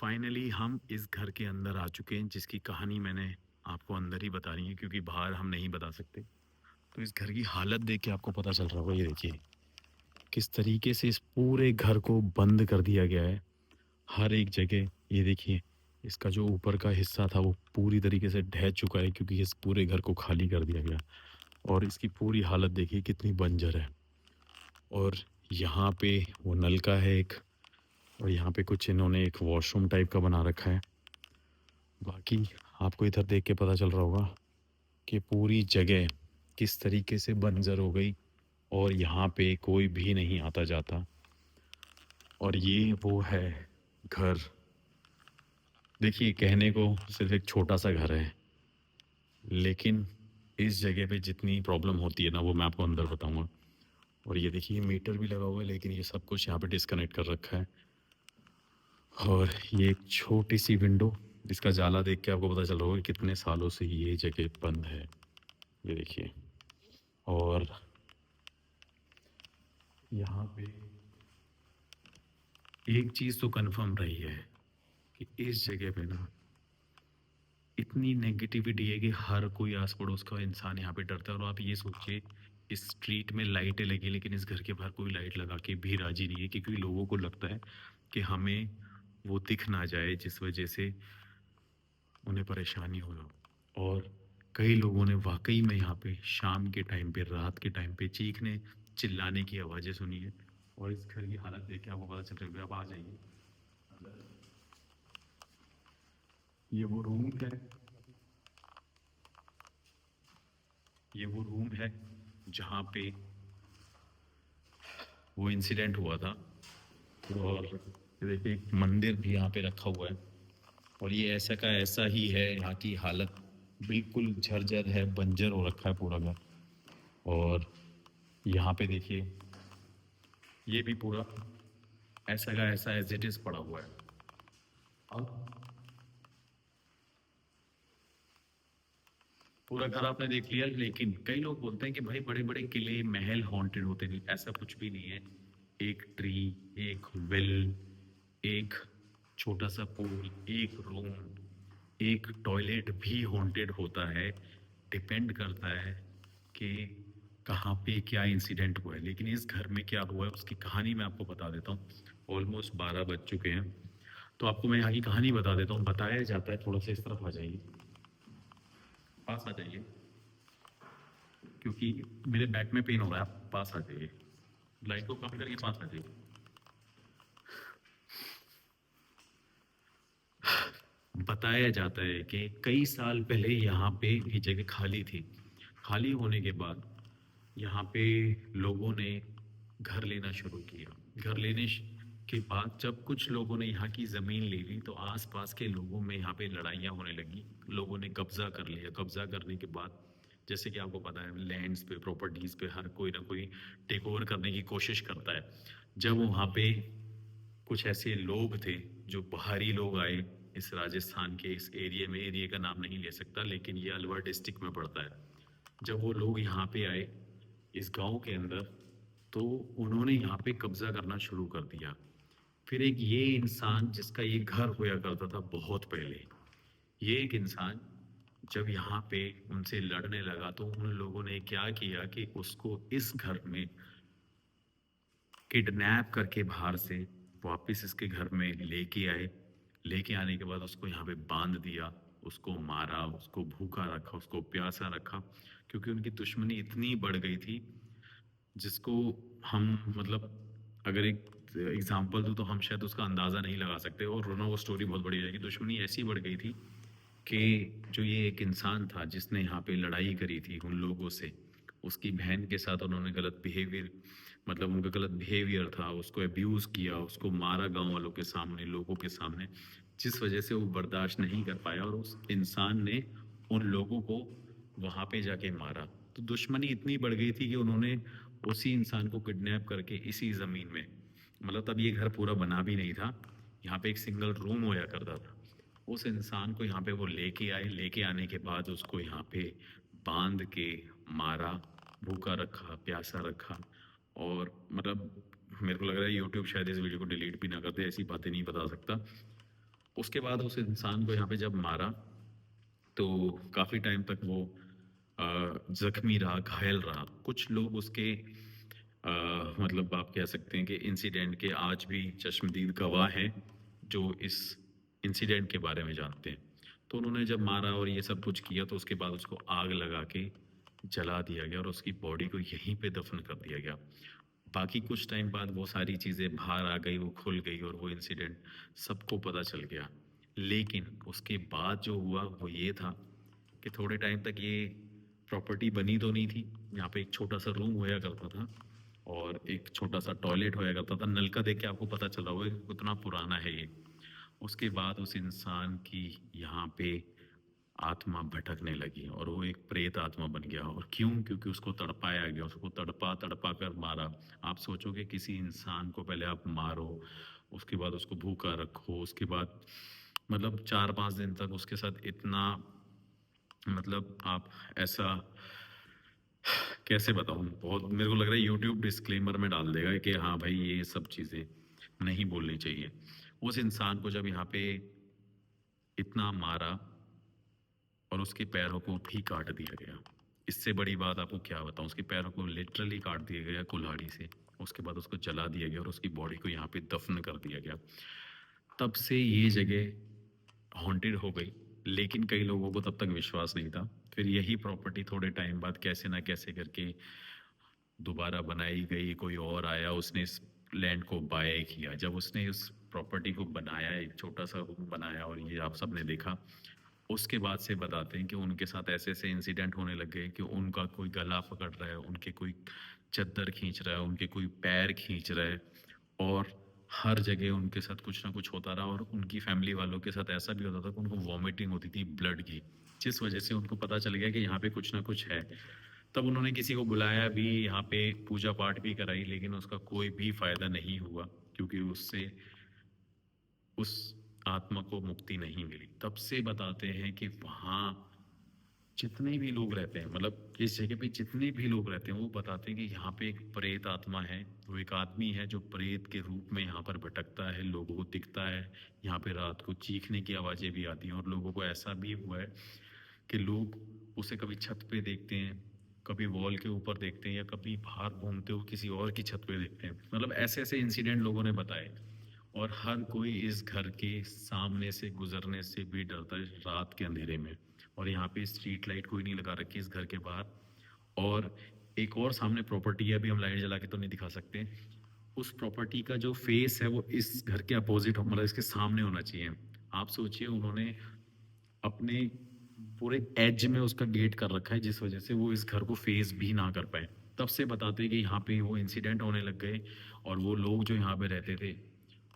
Finally हम इस घर के अंदर आ चुके हैं जिसकी कहानी मैंने आपको अंदर ही बतानी है क्योंकि बाहर हम नहीं बता सकते। तो इस घर की हालत देख के आपको पता चल रहा होगा, ये देखिए किस तरीके से इस पूरे घर को बंद कर दिया गया है। हर एक जगह ये देखिए, इसका जो ऊपर का हिस्सा था वो पूरी तरीके से ढह चुका है क्योंकि इस पूरे घर को खाली कर दिया गया। और इसकी पूरी हालत देखिए कितनी बंजर है। और यहाँ पे वो नलका है एक, और यहाँ पे कुछ इन्होंने एक वॉशरूम टाइप का बना रखा है। बाकी आपको इधर देख के पता चल रहा होगा कि पूरी जगह किस तरीके से बंजर हो गई और यहाँ पे कोई भी नहीं आता जाता। और ये वो है घर। देखिए, कहने को सिर्फ एक छोटा सा घर है, लेकिन इस जगह पे जितनी प्रॉब्लम होती है ना वो मैं आपको अंदर बताऊंगा। और ये देखिए मीटर भी लगा हुआ है, लेकिन ये सब कुछ यहाँ पे डिस्कनेक्ट कर रखा है। और ये एक छोटी सी विंडो, इसका जाला देख के आपको पता चल रहा होगा कि कितने सालों से ये जगह बंद है। ये देखिए। और यहाँ पे एक चीज़ तो कंफर्म रही है कि इस जगह पे ना इतनी नेगेटिविटी है कि हर कोई आस पड़ोस का इंसान यहाँ पे डरता है। और आप ये सोचिए, इस स्ट्रीट में लाइटें लगी लेकिन इस घर के बाहर कोई लाइट लगा के भी राजी नहीं है क्योंकि लोगों को लगता है कि हमें वो दिख ना जाए जिस वजह से उन्हें परेशानी हो। और कई लोगों ने वाकई में यहाँ पे शाम के टाइम पे, रात के टाइम पे चीखने चिल्लाने की आवाज़ें सुनी है। और इस घर की हालत देख के आपको पता चल रहा है। अब आ जाइए अंदर। ये वो रूम है, ये वो रूम है जहाँ पे वो इंसिडेंट हुआ था। और ये देखिए एक मंदिर भी यहाँ पे रखा हुआ है। और ये ऐसा का ऐसा ही है, यहाँ की हालत बिल्कुल झरझर है, बंजर हो रखा है पूरा घर। और यहाँ पे देखिए ये भी पूरा ऐसा का ऐसा एज इट इज पड़ा हुआ है। अब पूरा घर आपने देख लिया, लेकिन कई लोग बोलते हैं कि भाई बड़े बड़े किले महल हॉन्टेड होते नहीं, ऐसा कुछ भी नहीं है। एक ट्री, एक वेल, एक छोटा सा पूल, एक रूम, एक टॉयलेट भी हॉन्टेड होता है। डिपेंड करता है कि कहाँ पे क्या इंसिडेंट हुआ है। लेकिन इस घर में क्या हुआ है उसकी कहानी मैं आपको बता देता हूँ। ऑलमोस्ट 12 बज चुके हैं, तो आपको मैं यहाँ की कहानी बता देता हूँ। बताया जाता है, थोड़ा सा इस तरफ आ जाइए, पास आ जाइए, क्योंकि मेरे बैक में पेन हो रहा है। आप पास आ जाइए, लाइट को कम करके पास आ जाइए। बताया जाता है कि कई साल पहले यहाँ पे ये जगह खाली थी। खाली होने के बाद यहाँ पे लोगों ने घर लेना शुरू किया। घर लेने के बाद जब कुछ लोगों ने यहाँ की ज़मीन ले ली तो आसपास के लोगों में यहाँ पे लड़ाइयाँ होने लगी। लोगों ने कब्जा कर लिया। कब्जा करने के बाद जैसे कि आपको पता है, लैंड्स पे, प्रॉपर्टीज़ पे हर कोई ना कोई टेक ओवर करने की कोशिश करता है। जब वहाँ पे कुछ ऐसे लोग थे जो बाहरी लोग आए इस राजस्थान के इस एरिया में, एरिया का नाम नहीं ले सकता लेकिन ये अलवर डिस्ट्रिक्ट में पड़ता है। जब वो लोग यहाँ पे आए इस गांव के अंदर, तो उन्होंने यहाँ पे कब्जा करना शुरू कर दिया। फिर एक ये इंसान जिसका ये घर हुआ करता था बहुत पहले, ये एक इंसान जब यहाँ पे उनसे लड़ने लगा तो उन लोगों ने क्या किया कि उसको इस घर में किडनैप करके बाहर से वापस इसके घर में लेके आए। लेके आने के बाद उसको यहाँ पे बांध दिया, उसको मारा, उसको भूखा रखा, उसको प्यासा रखा, क्योंकि उनकी दुश्मनी इतनी बढ़ गई थी जिसको हम मतलब अगर एक एग्जाम्पल दूँ तो हम शायद उसका अंदाज़ा नहीं लगा सकते। और रोना वो स्टोरी बहुत बड़ी हो जाएगी। दुश्मनी ऐसी बढ़ गई थी कि जो ये एक इंसान था जिसने यहाँ पे लड़ाई करी थी उन लोगों से, उसकी बहन के साथ उन्होंने गलत बिहेवियर, मतलब उनका गलत बिहेवियर था, उसको अब्यूज़ किया, उसको मारा गांव वालों के सामने, लोगों के सामने, जिस वजह से वो बर्दाश्त नहीं कर पाया और उस इंसान ने उन लोगों को वहाँ पे जाके मारा। तो दुश्मनी इतनी बढ़ गई थी कि उन्होंने उसी इंसान को किडनैप करके इसी ज़मीन में, मतलब तब ये घर पूरा बना भी नहीं था, यहाँ पे एक सिंगल रूम होया करता था, उस इंसान को यहाँ पे वो लेके आए। लेके आने के बाद उसको यहाँ पे बांध के मारा, भूखा रखा, प्यासा रखा। और मतलब मेरे को लग रहा है यूट्यूब शायद इस वीडियो को डिलीट भी ना कर दे, ऐसी बातें नहीं बता सकता। उसके बाद उस इंसान को यहाँ पे जब मारा तो काफ़ी टाइम तक वो जख्मी रहा, घायल रहा। कुछ लोग उसके मतलब आप कह सकते हैं कि इंसिडेंट के आज भी चश्मदीद गवाह हैं जो इस इंसिडेंट के बारे में जानते हैं। तो उन्होंने जब मारा और ये सब कुछ किया तो उसके बाद उसको आग लगा के जला दिया गया और उसकी बॉडी को यहीं पे दफन कर दिया गया। बाकी कुछ टाइम बाद वो सारी चीज़ें बाहर आ गई, वो खुल गई और वो इंसिडेंट सबको पता चल गया। लेकिन उसके बाद जो हुआ वो ये था कि थोड़े टाइम तक ये प्रॉपर्टी बनी तो नहीं थी। यहाँ पे एक छोटा सा रूम होया करता था और एक छोटा सा टॉयलेट होया करता था। नल का देख के आपको पता चला होगा कि कितना पुराना है ये। उसके बाद उस इंसान की यहाँ पे आत्मा भटकने लगी और वो एक प्रेत आत्मा बन गया। और क्यों? क्योंकि उसको तड़पाया गया, उसको तड़पा तड़पा कर मारा। आप सोचोगे किसी इंसान को पहले आप मारो, उसके बाद उसको भूखा रखो, उसके बाद मतलब 4-5 दिन तक उसके साथ इतना मतलब आप ऐसा कैसे बताऊँ? बहुत मेरे को लग रहा है यूट्यूब डिस्क्लेमर में डाल देगा कि हाँ भाई ये सब चीज़ें नहीं बोलनी चाहिए। उस इंसान को जब यहाँ पे इतना मारा और उसके पैरों को भी काट दिया गया। इससे बड़ी बात आपको क्या बताऊँ? उसके पैरों को लिटरली काट दिया गया कुल्हाड़ी से। उसके बाद उसको जला दिया गया और उसकी बॉडी को यहाँ पे दफ़न कर दिया गया। तब से ये जगह हॉन्टेड हो गई, लेकिन कई लोगों को तब तक विश्वास नहीं था। फिर यही प्रॉपर्टी थोड़े टाइम बाद कैसे ना कैसे करके दोबारा बनाई गई। कोई और आया, उसने इस लैंड को बाय किया। जब उसने उस प्रॉपर्टी को बनाया, एक छोटा सा रूम बनाया और ये आप सबने देखा, उसके बाद से बताते हैं कि उनके साथ ऐसे-ऐसे इंसिडेंट होने लग गए कि उनका कोई गला पकड़ रहा है, उनके कोई चद्दर खींच रहा है, उनके कोई पैर खींच रहा है और हर जगह उनके साथ कुछ ना कुछ होता रहा। और उनकी फैमिली वालों के साथ ऐसा भी होता था कि उनको वॉमिटिंग होती थी ब्लड की, जिस वजह से उनको पता चल गया कि यहाँ पे कुछ ना कुछ है। तब उन्होंने किसी को बुलाया भी, यहाँ पे पूजा पाठ भी कराई, लेकिन उसका कोई भी फ़ायदा नहीं हुआ क्योंकि उससे उस आत्मा को मुक्ति नहीं मिली। तब से बताते हैं कि वहाँ जितने भी लोग रहते हैं, मतलब इस जगह पे जितने भी लोग रहते हैं, वो बताते हैं कि यहाँ पे एक प्रेत आत्मा है। वो एक आदमी है जो प्रेत के रूप में यहाँ पर भटकता है, लोगों को दिखता है। यहाँ पे रात को चीखने की आवाज़ें भी आती हैं और लोगों को ऐसा भी हुआ है कि लोग उसे कभी छत पे देखते हैं, कभी वॉल के ऊपर देखते हैं या कभी बाहर घूमते हुए किसी और की छत पे देखते हैं। मतलब ऐसे-ऐसे इंसिडेंट लोगों ने बताए। और हर कोई इस घर के सामने से गुजरने से भी डरता है रात के अंधेरे में। और यहाँ पे स्ट्रीट लाइट कोई नहीं लगा रखी इस घर के बाहर। और एक और सामने प्रॉपर्टी है, अभी हम लाइट जला के तो नहीं दिखा सकते। उस प्रॉपर्टी का जो फेस है वो इस घर के अपोजिट मतलब इसके सामने होना चाहिए। आप सोचिए उन्होंने अपने पूरे एज में उसका गेट कर रखा है, जिस वजह से वो इस घर को फेस भी ना कर पाए। तब से बताते हैं कि यहाँ पे वो इंसिडेंट होने लग गए और वो लोग जो यहाँ पे रहते थे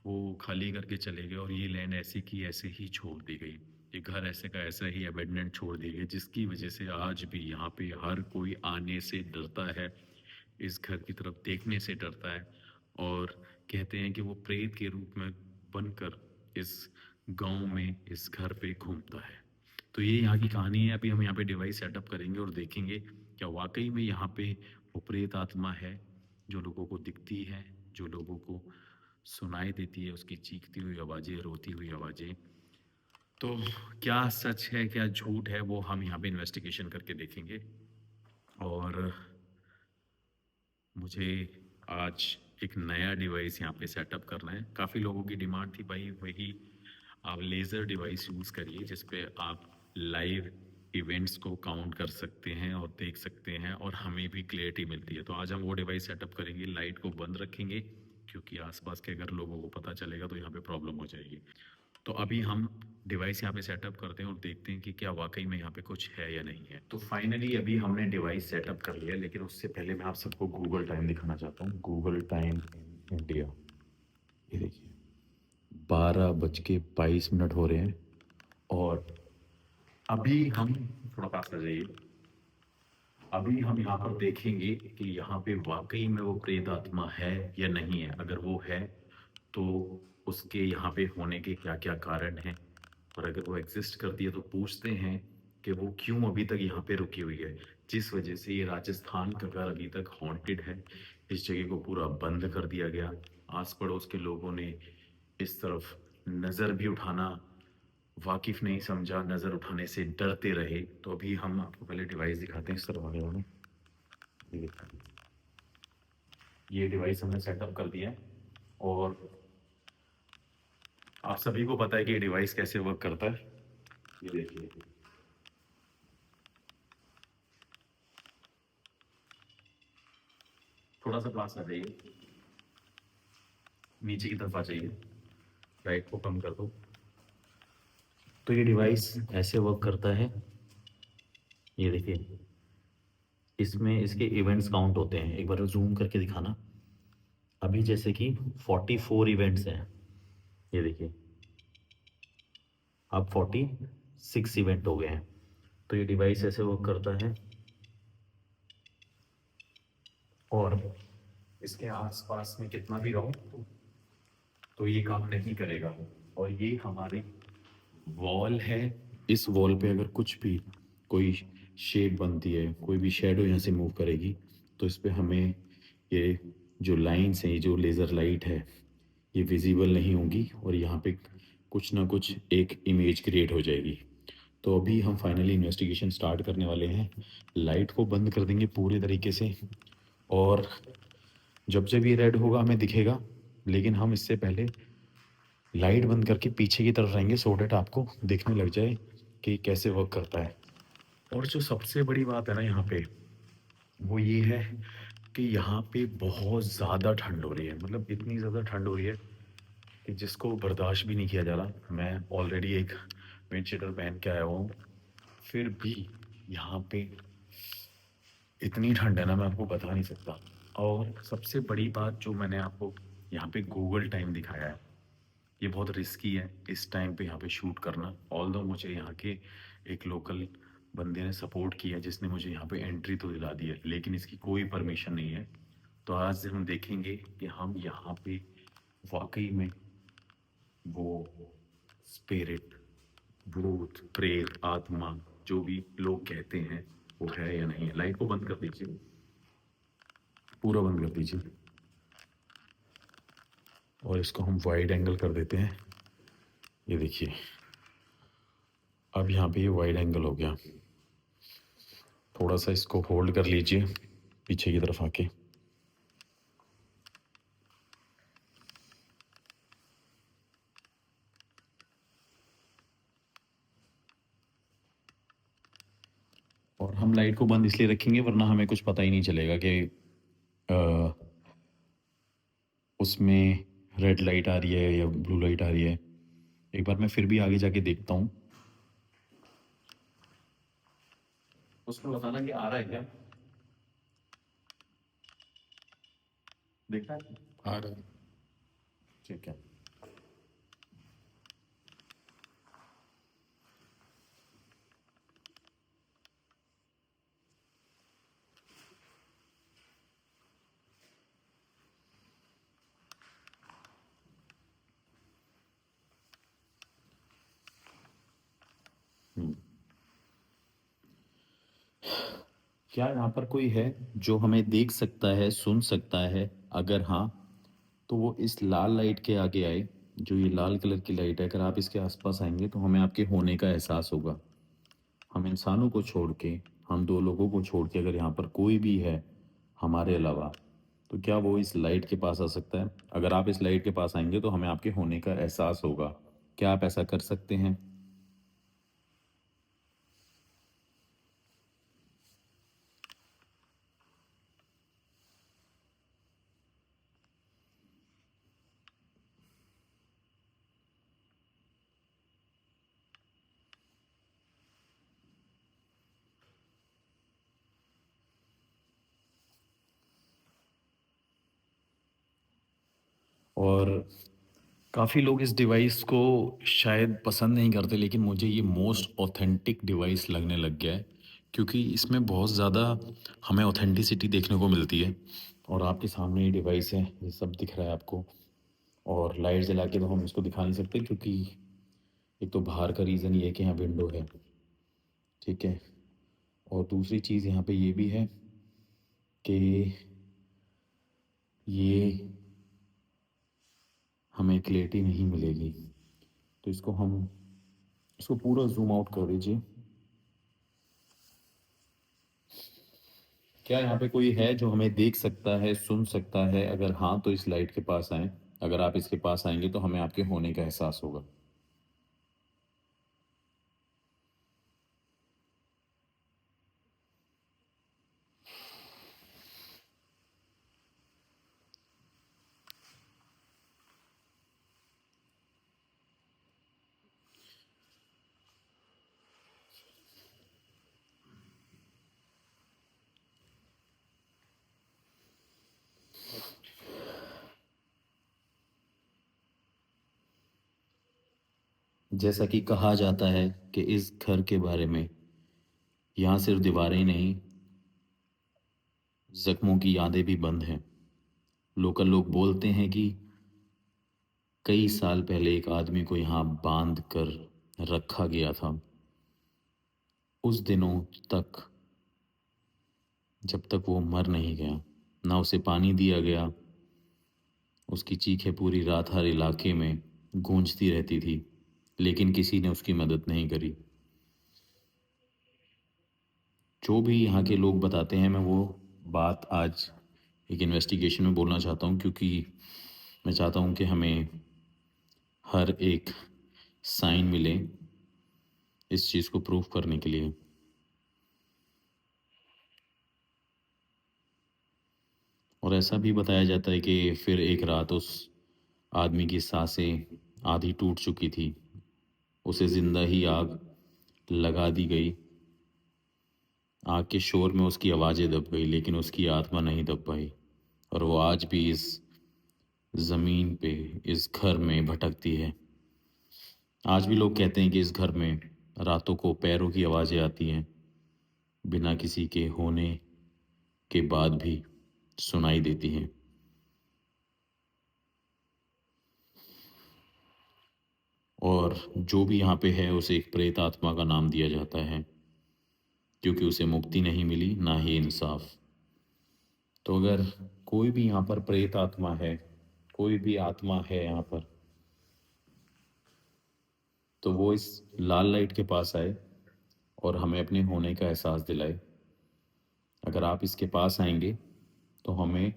वो खाली करके चले गए और ये लैंड ऐसी की ऐसे ही छोड़ दी गई। ये घर ऐसे का ऐसा ही अबेंडनेंट छोड़ दिए गए, जिसकी वजह से आज भी यहाँ पे हर कोई आने से डरता है, इस घर की तरफ देखने से डरता है। और कहते हैं कि वो प्रेत के रूप में बनकर इस गांव में इस घर पे घूमता है। तो ये यहाँ की कहानी है। अभी हम यहाँ पे डिवाइस सेटअप करेंगे और देखेंगे क्या वाकई में यहाँ पे वो प्रेत आत्मा है जो लोगों को दिखती है, जो लोगों को सुनाई देती है, उसकी चीखती हुई आवाज़ें, रोती हुई आवाज़ें। तो क्या सच है, क्या झूठ है, वो हम यहाँ पे इन्वेस्टिगेशन करके देखेंगे। और मुझे आज एक नया डिवाइस यहाँ पे सेटअप करना है। काफ़ी लोगों की डिमांड थी भाई वही आप लेज़र डिवाइस यूज़ करिए जिस पे आप लाइव इवेंट्स को काउंट कर सकते हैं और देख सकते हैं और हमें भी क्लियरिटी मिलती है। तो आज हम वो डिवाइस सेटअप करेंगे, लाइट को बंद रखेंगे क्योंकि आसपास के अगर लोगों को पता चलेगा तो यहाँ पे प्रॉब्लम हो जाएगी। तो अभी हम डिवाइस यहाँ पे सेटअप करते हैं और देखते हैं कि क्या वाकई में यहाँ पे कुछ है या नहीं है। तो फाइनली अभी हमने डिवाइस सेटअप कर लिया, लेकिन उससे पहले मैं आप सबको गूगल टाइम दिखाना चाहता हूँ। गूगल टाइम इन इंडिया, ये देखिए 12:22 हो रहे हैं। और अभी हम थोड़ा पास आ जाइए। अभी हम यहाँ पर देखेंगे कि यहाँ पे वाकई में वो प्रेत आत्मा है या नहीं है। अगर वो है तो उसके यहाँ पे होने के क्या क्या कारण हैं, और अगर वो एग्जिस्ट करती है तो पूछते हैं कि वो क्यों अभी तक यहाँ पे रुकी हुई है, जिस वजह से ये राजस्थान का घर अभी तक हॉन्टेड है। इस जगह को पूरा बंद कर दिया गया। आस पड़ोस के लोगों ने इस तरफ नज़र भी उठाना वाकिफ़ नहीं समझा, नज़र उठाने से डरते रहे, तो अभी हम आपको पहले डिवाइस दिखाते हैं इस तरह वाले वाला। ये देखिए, ये डिवाइस हमने सेटअप कर दिया है और आप सभी को पता है कि ये डिवाइस कैसे वर्क करता है। ये देखिए, थोड़ा-सा पास आ जाइए, नीचे की तरफ आ जाइए, लाइट को कम कर दो। तो ये डिवाइस ऐसे वर्क करता है, ये देखिए, इसमें इसके इवेंट्स काउंट होते हैं। एक बार ज़ूम करके दिखाना। अभी जैसे कि 44 इवेंट्स हैं, ये देखिए, अब 46 इवेंट हो गए हैं। तो ये डिवाइस ऐसे वर्क करता है और इसके आसपास में कितना भी रहो तो ये काम नहीं करेगा। और ये हमारी वॉल है, इस वॉल पे अगर कुछ भी कोई शेड बनती है, कोई भी शैडो यहाँ से मूव करेगी, तो इस पे हमें ये जो लाइन्स हैं, ये जो लेज़र लाइट है, ये विज़िबल नहीं होंगी और यहाँ पे कुछ ना कुछ एक इमेज क्रिएट हो जाएगी। तो अभी हम फाइनली इन्वेस्टिगेशन स्टार्ट करने वाले हैं। लाइट को बंद कर देंगे पूरे तरीके से और जब ये रेड होगा हमें दिखेगा, लेकिन हम इससे पहले लाइट बंद करके पीछे की तरफ रहेंगे सो डैट आपको दिखने लग जाए कि कैसे वर्क करता है। और जो सबसे बड़ी बात है ना यहाँ पे, वो ये है कि यहाँ पे बहुत ज़्यादा ठंड हो रही है। मतलब इतनी ज़्यादा ठंड हो रही है कि जिसको बर्दाश्त भी नहीं किया जा रहा। मैं ऑलरेडी एक विंड शीटर पहन के आया हुआ हूँ, फिर भी यहाँ पे इतनी ठंड है ना, मैं आपको बता नहीं सकता। और सबसे बड़ी बात जो मैंने आपको यहाँ पे गूगल टाइम दिखाया है, ये बहुत रिस्की है इस टाइम पे यहाँ पे शूट करना। ऑल्दो मुझे यहाँ के एक लोकल बंदे ने सपोर्ट किया जिसने मुझे यहाँ पे एंट्री तो दिला दी है, लेकिन इसकी कोई परमिशन नहीं है। तो आज हम देखेंगे कि हम यहाँ पे वाकई में वो स्पिरिट, भूत, प्रेत, आत्मा, जो भी लोग कहते हैं, वो है या नहीं है। लाइट को बंद कर दीजिए, पूरा बंद कर दीजिए और इसको हम वाइड एंगल कर देते हैं। ये देखिए, अब यहाँ पे ये वाइड एंगल हो गया। थोड़ा सा इसको होल्ड कर लीजिए पीछे की तरफ आके। और हम लाइट को बंद इसलिए रखेंगे वरना हमें कुछ पता ही नहीं चलेगा कि अ, उसमें रेड लाइट आ रही है या ब्लू लाइट आ रही है। एक बार मैं फिर भी आगे जाके देखता हूँ। उसको बताना कि आ रहा है क्या, देखा है? आ रहा है। ठीक है। हम्म। क्या यहाँ पर कोई है जो हमें देख सकता है, सुन सकता है? अगर हाँ, तो वो इस लाल लाइट के आगे आए। जो ये लाल कलर की लाइट है, अगर आप इसके आसपास आएंगे तो हमें आपके होने का एहसास होगा। हम इंसानों को छोड़ के, हम दो लोगों को छोड़ के अगर यहाँ पर कोई भी है हमारे अलावा, तो क्या वो इस लाइट के पास आ सकता है? अगर आप इस लाइट के पास आएंगे तो हमें आपके होने का एहसास होगा। क्या आप ऐसा कर सकते हैं? और काफ़ी लोग इस डिवाइस को शायद पसंद नहीं करते, लेकिन मुझे ये मोस्ट ऑथेंटिक डिवाइस लगने लग गया है, क्योंकि इसमें बहुत ज़्यादा हमें ऑथेंटिसिटी देखने को मिलती है। और आपके सामने ये डिवाइस है, ये सब दिख रहा है आपको। और लाइट जला के तो हम इसको दिखा नहीं सकते, क्योंकि एक तो बाहर का रीज़न ये है कि यहाँ विंडो है, ठीक है। और दूसरी चीज़ यहाँ पे ये भी है कि ये हमें क्लैरिटी नहीं मिलेगी। तो इसको हम इसको पूरा ज़ूम आउट कर दीजिए। क्या यहाँ पे कोई है जो हमें देख सकता है, सुन सकता है? अगर हाँ, तो इस लाइट के पास आएँ। अगर आप इसके पास आएँगे तो हमें आपके होने का एहसास होगा। जैसा कि कहा जाता है कि इस घर के बारे में, यहाँ सिर्फ दीवारें ही नहीं, ज़ख्मों की यादें भी बंद हैं। लोकल लोग बोलते हैं कि कई साल पहले एक आदमी को यहाँ बांध कर रखा गया था। उस दिनों तक, जब तक वो मर नहीं गया, ना उसे पानी दिया गया। उसकी चीखें पूरी रात हर इलाके में गूंजती रहती थी, लेकिन किसी ने उसकी मदद नहीं करी। जो भी यहाँ के लोग बताते हैं, मैं वो बात आज एक इन्वेस्टिगेशन में बोलना चाहता हूँ, क्योंकि मैं चाहता हूँ कि हमें हर एक साइन मिले इस चीज़ को प्रूफ करने के लिए। और ऐसा भी बताया जाता है कि फिर एक रात उस आदमी की सांसें आधी टूट चुकी थी, उसे जिंदा ही आग लगा दी गई। आग के शोर में उसकी आवाज़ें दब गई, लेकिन उसकी आत्मा नहीं दब पाई, और वो आज भी इस ज़मीन पे, इस घर में भटकती है। आज भी लोग कहते हैं कि इस घर में रातों को पैरों की आवाज़ें आती हैं, बिना किसी के होने के बाद भी सुनाई देती हैं। और जो भी यहाँ पे है उसे एक प्रेत आत्मा का नाम दिया जाता है, क्योंकि उसे मुक्ति नहीं मिली, ना ही इंसाफ। तो अगर कोई भी यहाँ पर प्रेत आत्मा है, कोई भी आत्मा है यहाँ पर, तो वो इस लाल लाइट के पास आए और हमें अपने होने का एहसास दिलाए। अगर आप इसके पास आएंगे तो हमें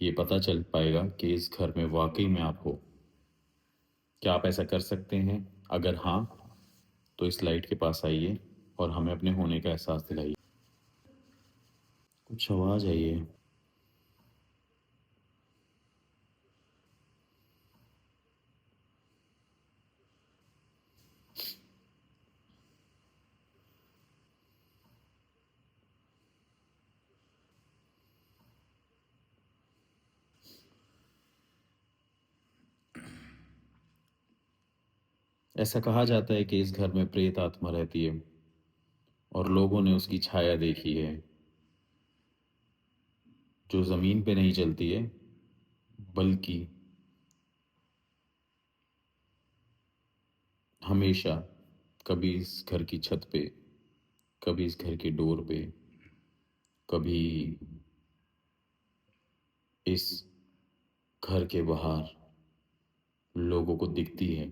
ये पता चल पाएगा कि इस घर में वाकई में आप हो। क्या आप ऐसा कर सकते हैं? अगर हाँ, तो इस लाइट के पास आइए और हमें अपने होने का एहसास दिलाइए। कुछ आवाज़ आई है। ऐसा कहा जाता है कि इस घर में प्रेत आत्मा रहती है और लोगों ने उसकी छाया देखी है, जो ज़मीन पे नहीं चलती है, बल्कि हमेशा कभी इस घर की छत पे, कभी इस घर के डोर पे, कभी इस घर के बाहर लोगों को दिखती है।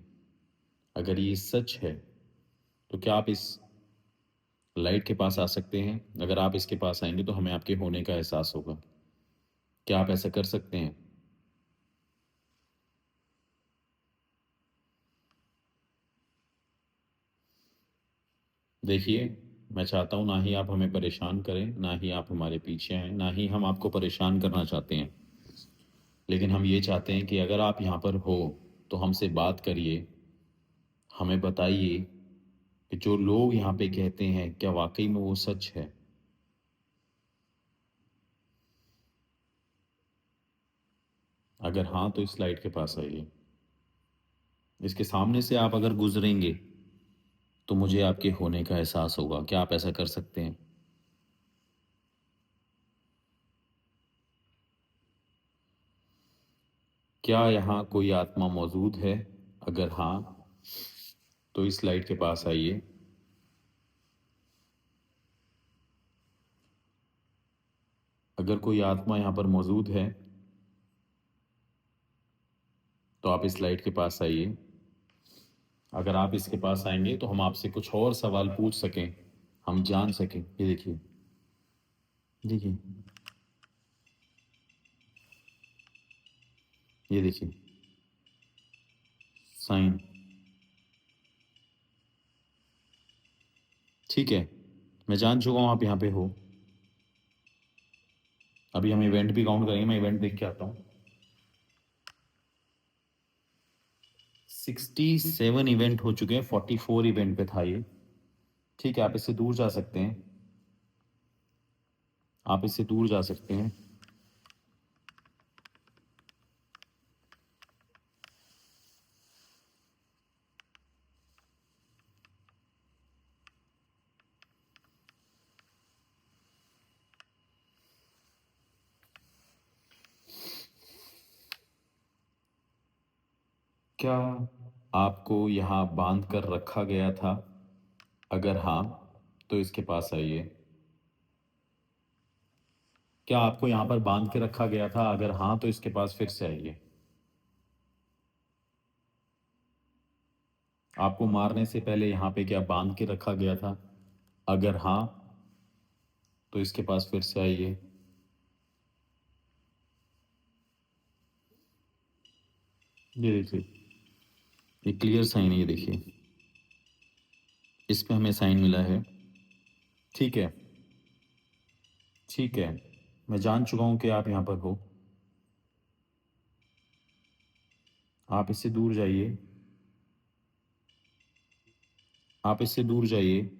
अगर ये सच है, तो क्या आप इस लाइट के पास आ सकते हैं? अगर आप इसके पास आएंगे तो हमें आपके होने का एहसास होगा। क्या आप ऐसा कर सकते हैं? देखिए, मैं चाहता हूँ ना ही आप हमें परेशान करें, ना ही आप हमारे पीछे हैं, ना ही हम आपको परेशान करना चाहते हैं। लेकिन हम ये चाहते हैं कि अगर आप यहाँ पर हो तो हमसे बात करिए, हमें बताइए कि जो लोग यहाँ पे कहते हैं क्या वाकई में वो सच है। अगर हाँ, तो इस लाइट के पास आइए। इसके सामने से आप अगर गुजरेंगे तो मुझे आपके होने का एहसास होगा। क्या आप ऐसा कर सकते हैं? क्या यहाँ कोई आत्मा मौजूद है? अगर हाँ, तो इस लाइट के पास आइए। अगर कोई आत्मा यहाँ पर मौजूद है तो आप इस लाइट के पास आइए। अगर आप इसके पास आएंगे तो हम आपसे कुछ और सवाल पूछ सकें, हम जान सकें। ये देखिए, देखिए, ये देखिए साइन। ठीक है, मैं जान चुका हूँ आप यहाँ पे हो। अभी हम इवेंट भी काउंट करेंगे, मैं इवेंट देख के आता हूँ। 67 इवेंट हो चुके हैं, 44 इवेंट पे था ये। ठीक है, आप इससे दूर जा सकते हैं, आप इससे दूर जा सकते हैं। क्या आपको यहाँ बांध कर रखा गया था? अगर हाँ तो इसके पास आइए। क्या आपको यहाँ पर बांध के रखा गया था? अगर हाँ तो इसके पास फिर से आइए। आपको मारने से पहले यहाँ पे क्या बांध के रखा गया था? अगर हाँ तो इसके पास फिर से आइए। ये देखिए, ये क्लियर साइन है, ये देखिए, इस पे हमें साइन मिला है। ठीक है, ठीक है, मैं जान चुका हूँ कि आप यहाँ पर हो। आप इससे दूर जाइए, आप इससे दूर जाइए।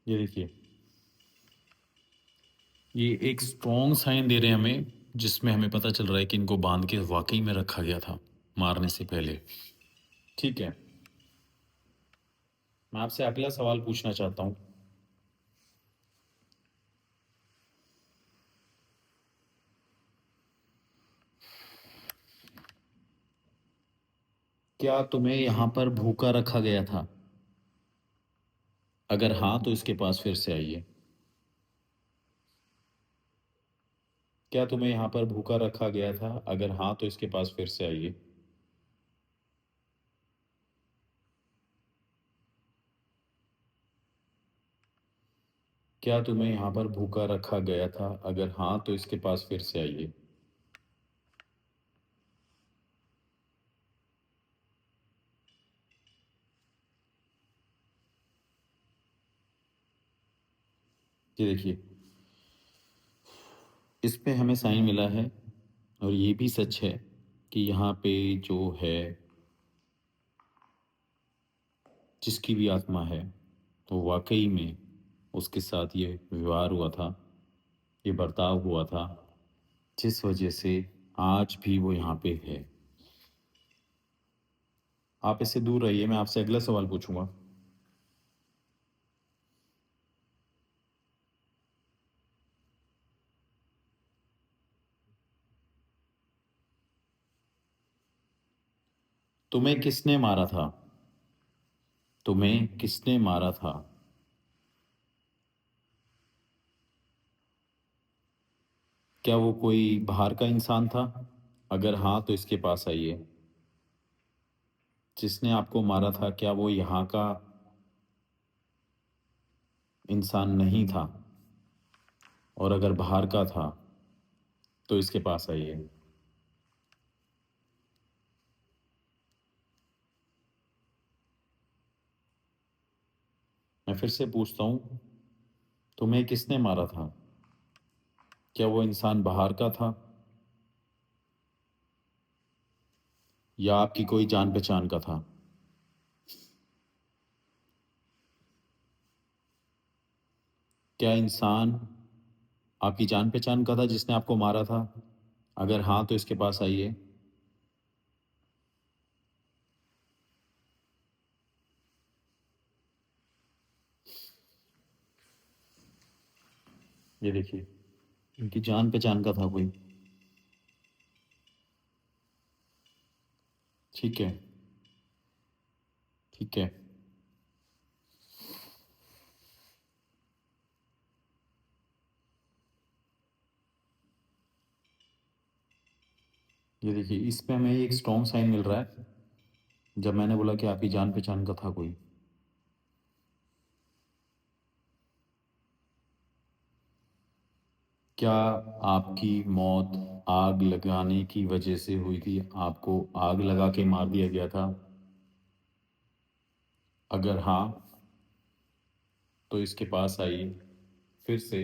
ये देखिए, ये एक स्ट्रॉन्ग साइन दे रहे हैं हमें, जिसमें हमें पता चल रहा है कि इनको बांध के वाकई में रखा गया था मारने से पहले। ठीक है, मैं आपसे अगला सवाल पूछना चाहता हूँ। क्या तुम्हें यहाँ पर भूखा रखा गया था? अगर हाँ तो इसके पास फिर से आइए। क्या तुम्हें यहाँ पर भूखा रखा गया था? अगर हाँ तो इसके पास फिर से आइए। क्या तुम्हें यहाँ पर भूखा रखा गया था? अगर हाँ तो इसके पास फिर से आइए। ये देखिए, इस पे हमें साइन मिला है, और ये भी सच है कि यहाँ पे जो है, जिसकी भी आत्मा है, तो वाकई में उसके साथ ये व्यवहार हुआ था, ये बर्ताव हुआ था, जिस वजह से आज भी वो यहाँ पे है। आप इससे दूर रहिए, मैं आपसे अगला सवाल पूछूंगा। तुम्हें किसने मारा था? तुम्हें किसने मारा था? क्या वो कोई बाहर का इंसान था? अगर हाँ तो इसके पास आइए। जिसने आपको मारा था, क्या वो यहाँ का इंसान नहीं था? और अगर बाहर का था तो इसके पास आइए। मैं फिर से पूछता हूँ, तुम्हें किसने मारा था? क्या वो इंसान बाहर का था, या आपकी कोई जान पहचान का था? क्या इंसान आपकी जान पहचान का था जिसने आपको मारा था? अगर हाँ तो इसके पास आइए। ये देखिए, इनकी जान पहचान का था कोई। ठीक है, ठीक है, ये देखिए, इस पे हमें एक स्ट्रॉन्ग साइन मिल रहा है जब मैंने बोला कि आपकी जान पहचान का था कोई। क्या आपकी मौत आग लगाने की वजह से हुई थी? आपको आग लगा के मार दिया गया था? अगर हाँ, तो इसके पास आइए फिर से।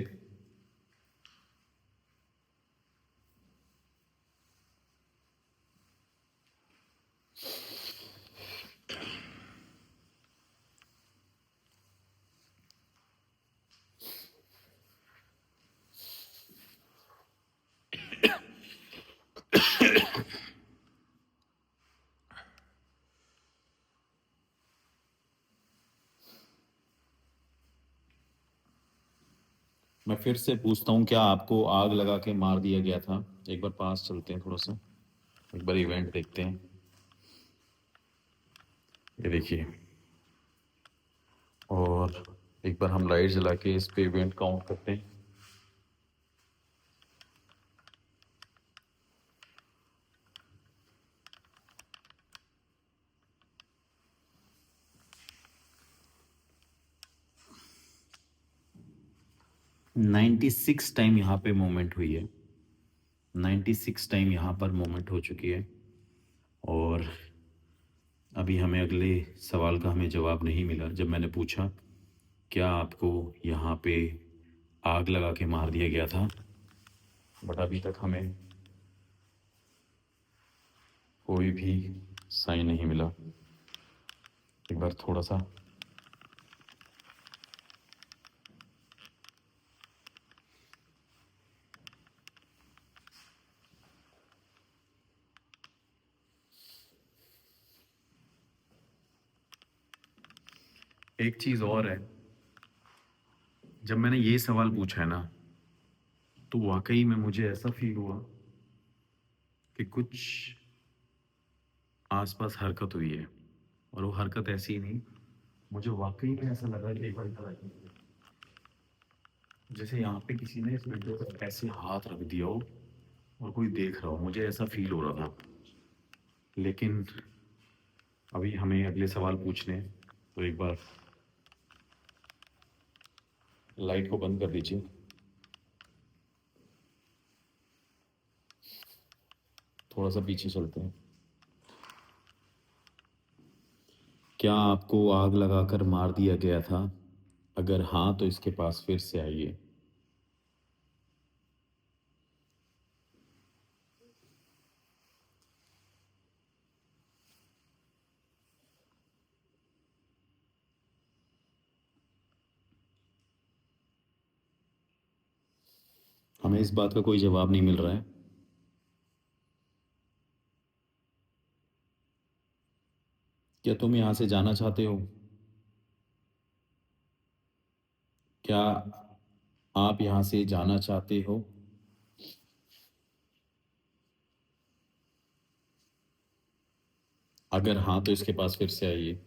मैं फिर से पूछता हूँ, क्या आपको आग लगा के मार दिया गया था? एक बार पास चलते हैं थोड़ा सा, एक बार इवेंट देखते हैं। ये देखिए, और एक बार हम लाइट जला के इस पे इवेंट काउंट करते हैं। नाइन्टी सिक्स टाइम यहाँ पे मूवमेंट हुई है। 96 टाइम यहाँ पर मूवमेंट हो चुकी है। और अभी हमें अगले सवाल का हमें जवाब नहीं मिला। जब मैंने पूछा क्या आपको यहाँ पे आग लगा के मार दिया गया था, बट अभी तक हमें कोई भी साइन नहीं मिला। एक बार थोड़ा सा एक चीज़ और है, जब मैंने ये सवाल पूछा है ना, तो वाकई में मुझे ऐसा फील हुआ कि कुछ आसपास हरकत हुई है। और वो हरकत ऐसी नहीं, मुझे वाकई में ऐसा लगा कि एक बार इधर आइए, जैसे यहाँ पे किसी ने इस विंडो पर ऐसे हाथ रख दिया हो और कोई देख रहा हो। मुझे ऐसा फील हो रहा था। लेकिन अभी हमें अगले सवाल पूछने हैं, तो एक बार लाइट को बंद कर दीजिए। थोड़ा सा पीछे चलते हैं। क्या आपको आग लगाकर मार दिया गया था? अगर हाँ, तो इसके पास फिर से आइए। हमें इस बात का कोई जवाब नहीं मिल रहा है। क्या तुम यहाँ से जाना चाहते हो? क्या आप यहाँ से जाना चाहते हो? अगर हाँ, तो इसके पास फिर से आइए।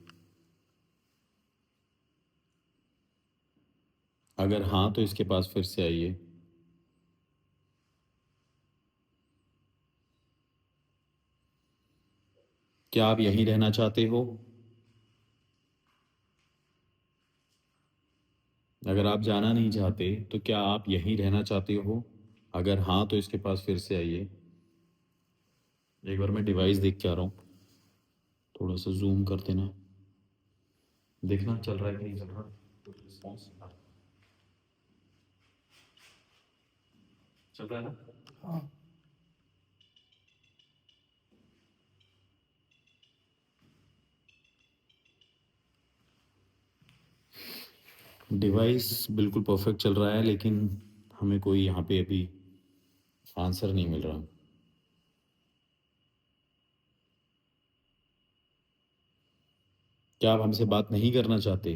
अगर हाँ, तो इसके पास फिर से आइए। क्या आप यहीं रहना चाहते हो? अगर आप जाना नहीं चाहते, तो क्या आप यहीं रहना चाहते हो? अगर हाँ, तो इसके पास फिर से आइए। एक बार मैं डिवाइस देख के आ रहा हूँ। थोड़ा सा जूम कर देना, देखना चल रहा है कि नहीं चल रहा। कुछ रिस्पॉन्स चल रहा है ना? हाँ। डिवाइस बिल्कुल परफेक्ट चल रहा है, लेकिन हमें कोई यहाँ पे अभी आंसर नहीं मिल रहा। क्या आप हमसे बात नहीं करना चाहते?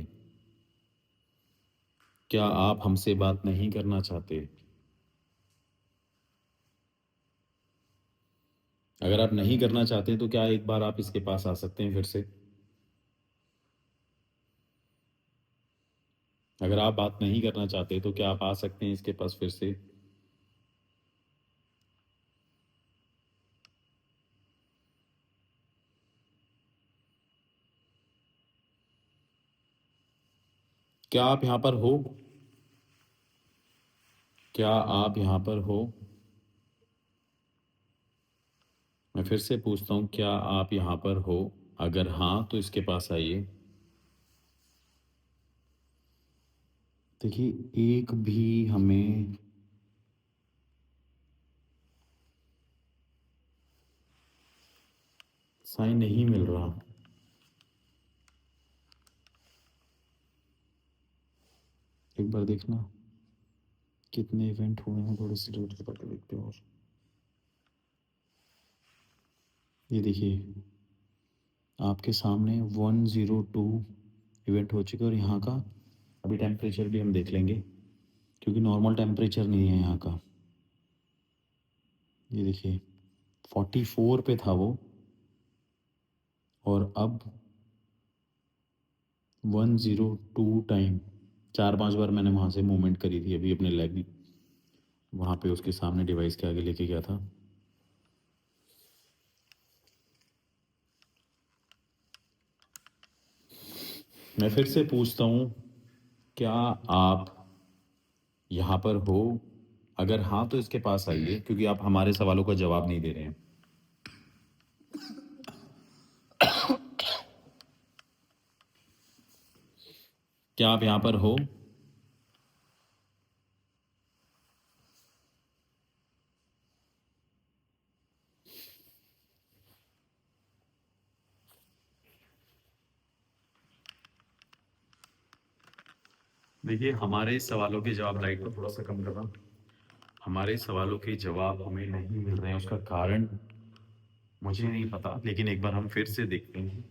क्या आप हमसे बात नहीं करना चाहते? अगर आप नहीं करना चाहते, तो क्या एक बार आप इसके पास आ सकते हैं फिर से? अगर आप बात नहीं करना चाहते, तो क्या आप आ सकते हैं इसके पास फिर से? क्या आप यहाँ पर हो? क्या आप यहाँ पर हो? मैं फिर से पूछता हूँ, क्या आप यहाँ पर हो? अगर हाँ तो इसके पास आइए। देखिए, एक भी हमें साइन नहीं मिल रहा। एक बार देखना कितने इवेंट हुए हैं, थोड़े से रेट करके देखते हैं। और ये देखिए, आपके सामने 102 इवेंट हो चुके हैं। और यहाँ का अभी टेम्परेचर भी हम देख लेंगे, क्योंकि नॉर्मल टेम्परेचर नहीं है यहाँ का। ये देखिए, 44 पे था वो, और अब 102 टाइम। 4-5 बार मैंने वहाँ से मूवमेंट करी थी अभी अपने लेग, वहाँ पे उसके सामने डिवाइस के आगे लेके गया था। मैं फिर से पूछता हूँ, क्या आप यहाँ पर हो? अगर हाँ तो इसके पास आइए, क्योंकि आप हमारे सवालों का जवाब नहीं दे रहे हैं। क्या आप यहाँ पर हो? देखिए, हमारे सवालों के जवाब, लाइट को थोड़ा सा कम करना। हमारे सवालों के जवाब हमें नहीं मिल रहे हैं, उसका कारण मुझे नहीं पता, लेकिन एक बार हम फिर से देखते हैं।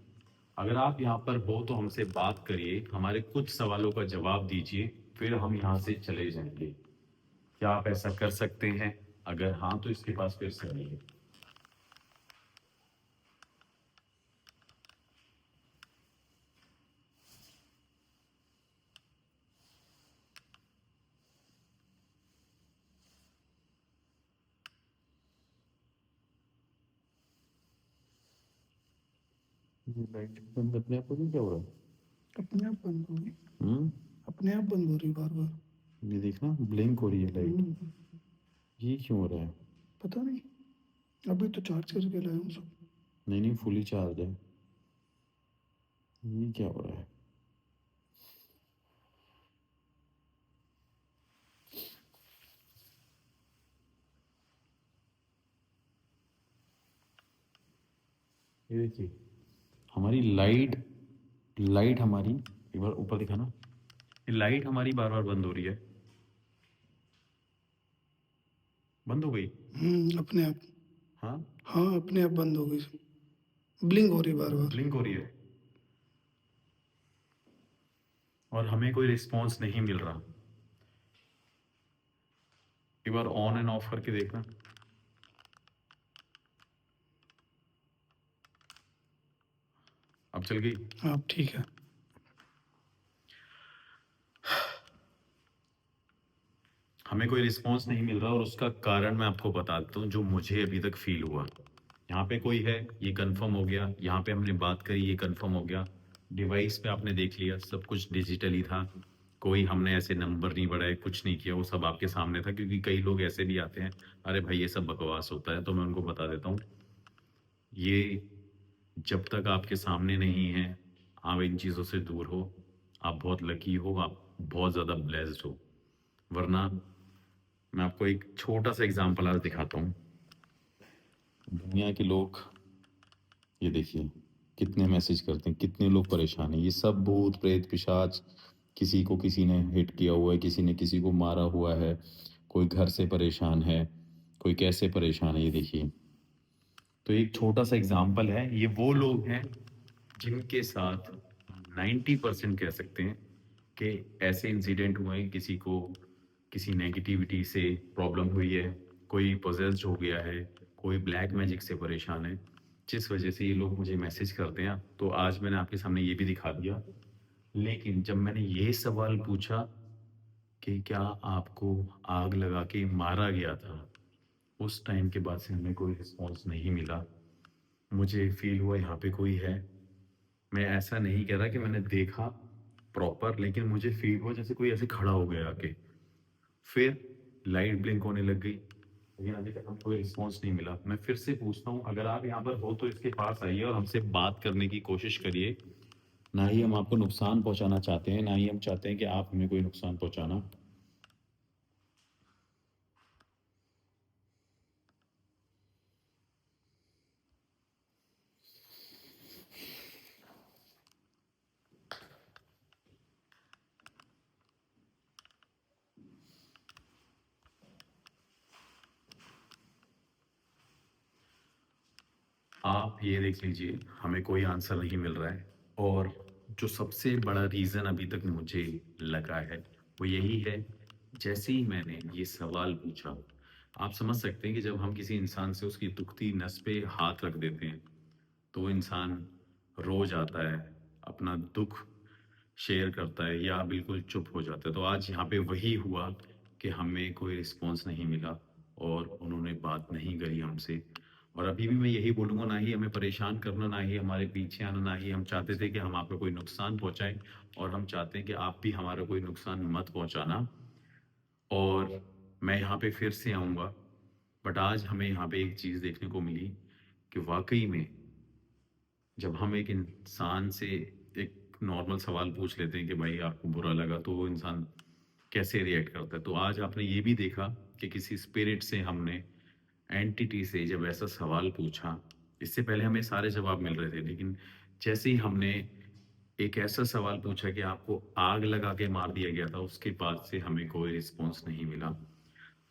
अगर आप यहाँ पर हो तो हमसे बात करिए, हमारे कुछ सवालों का जवाब दीजिए, फिर हम यहाँ से चले जाएंगे। क्या आप ऐसा कर सकते हैं? अगर हाँ तो इसके पास फिर से आइए। ये लाइट बंद अपने आप हो गई, क्या हो रहा है? अपने आप बंद होगी, हम्म अपने आप बंद हो रही बार बार। ये देखना, ब्लिंक हो रही है लाइट। ये क्यों हो रहा है? पता नहीं, अभी तो चार्ज करके लाया हूँ सब। नहीं नहीं, फुली चार्ज है। ये क्या हो रहा है? ये देखिए, हमारी लाइट लाइट हमारी, एक बार ऊपर दिखाना, ये लाइट हमारी बार बार बंद हो रही है। बंद हो गई? अपने आप। हाँ, हाँ, अपने आप बंद हो गई, ब्लिंक हो रही बार बार। ब्लिंक हो रही है, और हमें कोई रिस्पॉन्स नहीं मिल रहा। एक बार ऑन एंड ऑफ करके देखना। अब चल गई। हाँ, ठीक है। हमें कोई रिस्पॉन्स नहीं मिल रहा, और उसका कारण मैं आपको बता देता हूँ, जो मुझे अभी तक फील हुआ। यहाँ पे कोई है, ये कंफर्म हो गया। यहाँ पे हमने बात करी, ये कंफर्म हो गया। डिवाइस पे आपने देख लिया, सब कुछ डिजिटली था। कोई हमने ऐसे नंबर नहीं बढ़ाए, कुछ नहीं किया, वो सब आपके सामने था। क्योंकि कई लोग ऐसे भी आते हैं, अरे भाई ये सब बकवास होता है, तो मैं उनको बता देता हूँ, ये जब तक आपके सामने नहीं है, आप इन चीज़ों से दूर हो। आप बहुत लकी हो, आप बहुत ज़्यादा ब्लेस्ड हो। वरना मैं आपको एक छोटा सा एग्जांपल आज दिखाता हूँ। दुनिया के लोग, ये देखिए, कितने मैसेज करते हैं, कितने लोग परेशान हैं। ये सब भूत प्रेत पिशाच, किसी को किसी ने हिट किया हुआ है, किसी ने किसी को मारा हुआ है, कोई घर से परेशान है, कोई कैसे परेशान है, ये देखिए। तो एक छोटा सा एग्जांपल है, ये वो लोग हैं जिनके साथ 90% कह सकते हैं कि ऐसे इंसिडेंट हुए हैं, किसी को किसी नेगेटिविटी से प्रॉब्लम हुई है, कोई पोजेस्ड हो गया है, कोई ब्लैक मैजिक से परेशान है, जिस वजह से ये लोग मुझे मैसेज करते हैं। तो आज मैंने आपके सामने ये भी दिखा दिया। लेकिन जब मैंने ये सवाल पूछा कि क्या आपको आग लगा के मारा गया था, उस टाइम के बाद से हमें कोई रिस्पॉन्स नहीं मिला। मुझे फील हुआ यहाँ पे कोई है। मैं ऐसा नहीं कह रहा कि मैंने देखा, प्रॉपर, लेकिन मुझे फील हुआ जैसे कोई ऐसे खड़ा हो गया आके। फिर लाइट ब्लिंक होने लग गई, लेकिन अभी तक हमें कोई रिस्पॉन्स नहीं मिला। मैं फिर से पूछता हूँ, अगर आप यहाँ पर हो तो इसके पास आइए और हमसे बात करने की कोशिश करिए। ना ही हम आपको नुकसान पहुंचाना चाहते हैं, ना ही हम चाहते हैं कि आप हमें कोई नुकसान पहुंचाना। आप ये देख लीजिए, हमें कोई आंसर नहीं मिल रहा है। और जो सबसे बड़ा रीज़न अभी तक मुझे लगा है, वो यही है, जैसे ही मैंने ये सवाल पूछा, आप समझ सकते हैं कि जब हम किसी इंसान से उसकी दुखती नस पे हाथ रख देते हैं, तो वो इंसान रो जाता है, अपना दुःख शेयर करता है या बिल्कुल चुप हो जाता है। तो आज यहाँ पे वही हुआ कि हमें कोई रिस्पॉन्स नहीं मिला और उन्होंने बात नहीं करी हमसे। और अभी भी मैं यही बोलूँगा, ना ही हमें परेशान करना, ना ही हमारे पीछे आना, ना ही हम चाहते थे कि हम आपको कोई नुकसान पहुँचाएँ, और हम चाहते हैं कि आप भी हमारा कोई नुकसान मत पहुँचाना। और मैं यहाँ पे फिर से आऊँगा, बट आज हमें यहाँ पे एक चीज़ देखने को मिली कि वाक़ई में जब हम एक इंसान से एक नॉर्मल सवाल पूछ लेते हैं कि भाई आपको बुरा लगा, तो वो इंसान कैसे रिएक्ट करता है। तो आज आपने ये भी देखा कि किसी स्पिरिट से हमने, एंटिटी से जब ऐसा सवाल पूछा, इससे पहले हमें सारे जवाब मिल रहे थे, लेकिन जैसे ही हमने एक ऐसा सवाल पूछा कि आपको आग लगा के मार दिया गया था, उसके बाद से हमें कोई रिस्पॉन्स नहीं मिला।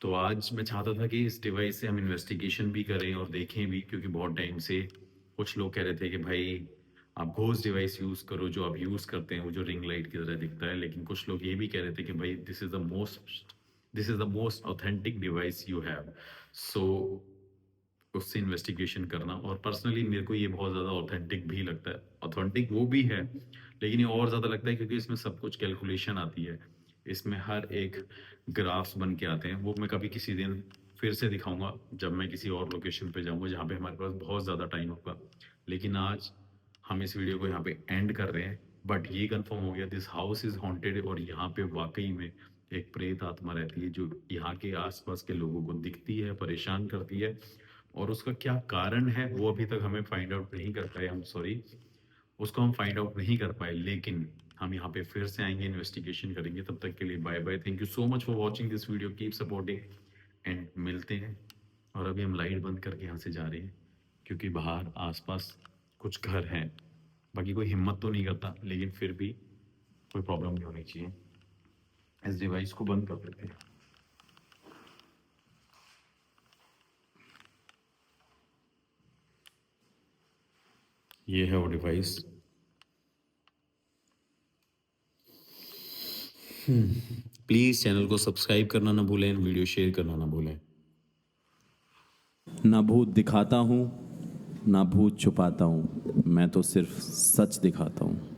तो आज मैं चाहता था कि इस डिवाइस से हम इन्वेस्टिगेशन भी करें और देखें भी, क्योंकि बहुत टाइम से कुछ लोग कह रहे थे कि भाई आप घोस्ट डिवाइस यूज़ करो, जो आप यूज़ करते हैं वो जो रिंग लाइट की तरह दिखता है। लेकिन कुछ लोग ये भी कह रहे थे कि भाई this is the most authentic device you have. So उससे इन्वेस्टिगेशन करना, और पर्सनली मेरे को ये बहुत ज़्यादा ऑथेंटिक भी लगता है। ऑथेंटिक वो भी है, लेकिन ये और ज़्यादा लगता है क्योंकि इसमें सब कुछ कैलकुलेशन आती है। इसमें हर एक ग्राफ्स बन के आते हैं। वो मैं कभी किसी दिन फिर से दिखाऊँगा, जब मैं किसी और लोकेशन पे जाऊँगा जहाँ पे हमारे पास बहुत ज़्यादा टाइम होगा। लेकिन आज हम इस वीडियो को यहाँ पे एंड कर रहे हैं। बट ये कंफर्म हो गया, दिस हाउस इज़ हॉन्टेड, और यहाँ पे वाक़ई में एक प्रेत आत्मा रहती है जो यहाँ के आस-पास के लोगों को दिखती है, परेशान करती है। और उसका क्या कारण है वो अभी तक हमें फाइंड आउट नहीं कर पाए, आई एम सॉरी। उसको हम फाइंड आउट नहीं कर पाए, लेकिन हम यहाँ पे फिर से आएंगे, इन्वेस्टिगेशन करेंगे। तब तक के लिए bye bye, thank you so much for watching this video, keep supporting and मिलते हैं। और अभी हम लाइट बंद करके यहाँ से जा रहे हैं, क्योंकि बाहर आसपास कुछ घर हैं। बाकी कोई हिम्मत तो नहीं करता, लेकिन फिर भी कोई प्रॉब्लम नहीं होनी चाहिए। इस डिवाइस को बंद कर देते हैं। ये है वो डिवाइस। प्लीज़ चैनल को सब्सक्राइब करना ना भूलें, वीडियो शेयर करना ना भूलें। ना भूत दिखाता हूँ ना भूत छुपाता हूँ, मैं तो सिर्फ सच दिखाता हूँ।